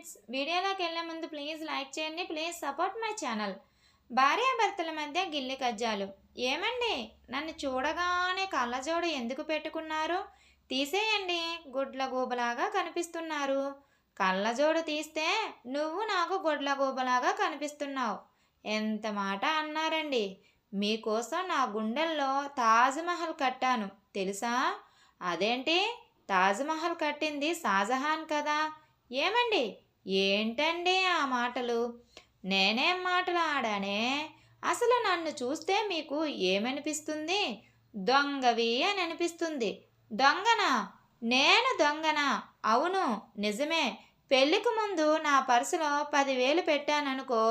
Friends, వీడియోలోకి వెళ్ళే ముందు ప్లీజ్ లైక్ చేయండి. Please support my channel. భార్యాభర్తల మధ్య గిల్లి కజ్జాలు. ఏమండి, నన్ను చూడగానే కళ్ళజోడు ఎందుకు పెట్టుకున్నారు? తీసేయండి, గుడ్ల గూబలాగా కనిపిస్తున్నారు. కళ్ళజోడు తీస్తే నువ్వు నాకు గుడ్ల గూబలాగా కనిపిస్తున్నావు. ఎంత మాట అన్నారండి. మీకోసం నా గుండెల్లో తాజ్మహల్ కట్టాను తెలుసా? అదేంటి, తాజ్మహల్ కట్టింది షాజహాన్ కదా? ఏమండి, ఏంటండి ఆ మాటలు? నేనేం మాటలు ఆడానే? అసలు నన్ను చూస్తే మీకు ఏమనిపిస్తుంది? దొంగవి అని అనిపిస్తుంది. దొంగనా? నేను దొంగనా? అవును, నిజమే. పెళ్ళికి ముందు నా పర్సులో 10,000 పెట్టాననుకో,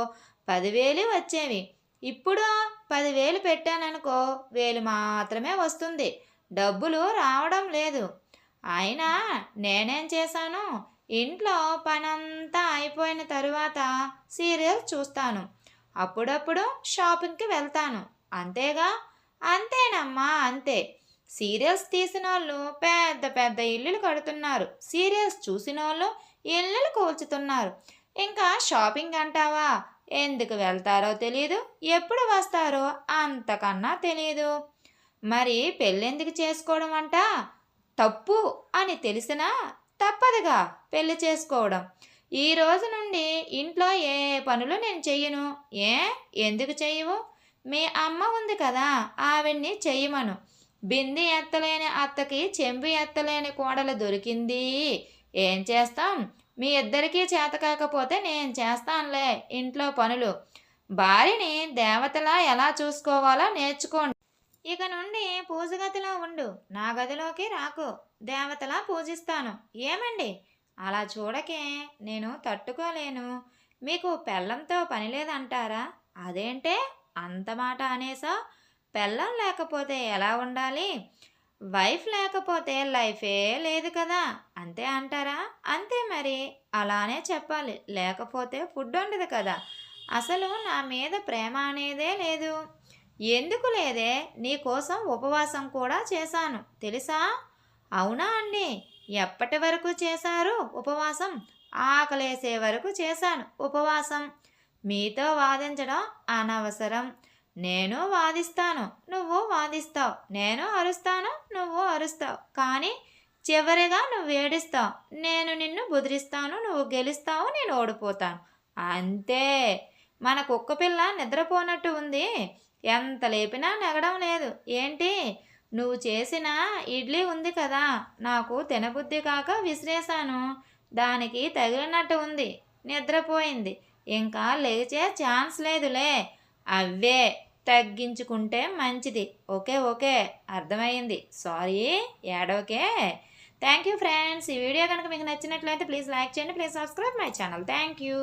10,000 వచ్చేవి. ఇప్పుడు 10,000 పెట్టాననుకో, 1,000 మాత్రమే వస్తుంది. డబ్బులు రావడం లేదు. అయినా నేనేం చేశాను? ఇంట్లో పనంతా అయిపోయిన తరువాత సీరియల్స్ చూస్తాను. అప్పుడప్పుడు షాపింగ్కి వెళ్తాను. అంతేగా? అంతేనమ్మా, అంతే. సీరియల్స్ తీసిన వాళ్ళు పెద్ద పెద్ద ఇల్లులు కడుతున్నారు. సీరియల్స్ చూసిన వాళ్ళు ఇల్లులు కూల్చుతున్నారు. ఇంకా షాపింగ్ అంటావా? ఎందుకు వెళ్తారో తెలియదు, ఎప్పుడు వస్తారో అంతకన్నా తెలియదు. మరి పెళ్ళెందుకు చేసుకోవడం అంట? తప్పు అని తెలిసినా తప్పదుగా పెళ్లి చేసుకోవడం. ఈ రోజు నుండి ఇంట్లో ఏ పనులు నేను చెయ్యను. ఏ, ఎందుకు చెయ్యవు? మీ అమ్మ ఉంది కదా, ఆవిడ్ని చెయ్యమను. బింది ఎత్తలేని అత్తకి చెంబు ఎత్తలేని కోడలు దొరికింది. ఏం చేస్తాం? మీ ఇద్దరికీ చేత కాకపోతే నేను చేస్తానులే ఇంట్లో పనులు. భార్యని దేవతలా ఎలా చూసుకోవాలో నేర్చుకోండి. ఇక నుండి పూజగదిలో ఉండు, నా గదిలోకి రాకు. దేవతలా పూజిస్తాను. ఏమండి, అలా చూడకే, నేను తట్టుకోలేను. మీకు పెళ్ళంతో పని లేదంటారా? అదేంటే అంత మాట అనేసా? పెళ్ళం లేకపోతే ఎలా ఉండాలి? వైఫ్ లేకపోతే లైఫే లేదు కదా, అంతే అంటారా? అంతే మరి, అలానే చెప్పాలి. లేకపోతే ఫుడ్ ఉండదు కదా. అసలు నా మీద ప్రేమ అనేదే లేదు. ఎందుకు లేదే? నీకోసం ఉపవాసం కూడా చేశాను తెలుసా? అవునా అండి? ఎప్పటి వరకు చేశారు ఉపవాసం? ఆకలేసే వరకు చేశాను ఉపవాసం. మీతో వాదించడం అనవసరం. నేను వాదిస్తాను, నువ్వు వాదిస్తావు. నేను అరుస్తాను, నువ్వు అరుస్తావు. కానీ చివరిగా నువ్వు ఏడుస్తావు. నేను నిన్ను బుదిరిస్తాను, నువ్వు గెలుస్తావు, నేను ఓడిపోతాను. అంతే. మన కుక్క పిల్ల నిద్రపోనట్టు ఉంది. ఎంత లేపినా నెగడం లేదు. ఏంటి? నువ్వు చేసిన ఇడ్లీ ఉంది కదా, నాకు తినబుద్ధి కాక విసిరేశాను. దానికి తగిలినట్టు ఉంది, నిద్రపోయింది. ఇంకా లేచే ఛాన్స్ లేదులే. అవే తగ్గించుకుంటే మంచిది. ఓకే ఓకే, అర్థమైంది. సారీ, ఏడవకే. Thank you friends. ఈ వీడియో కనుక మీకు నచ్చినట్లయితే ప్లీజ్ లైక్ చేయండి. Please subscribe my channel. Thank you.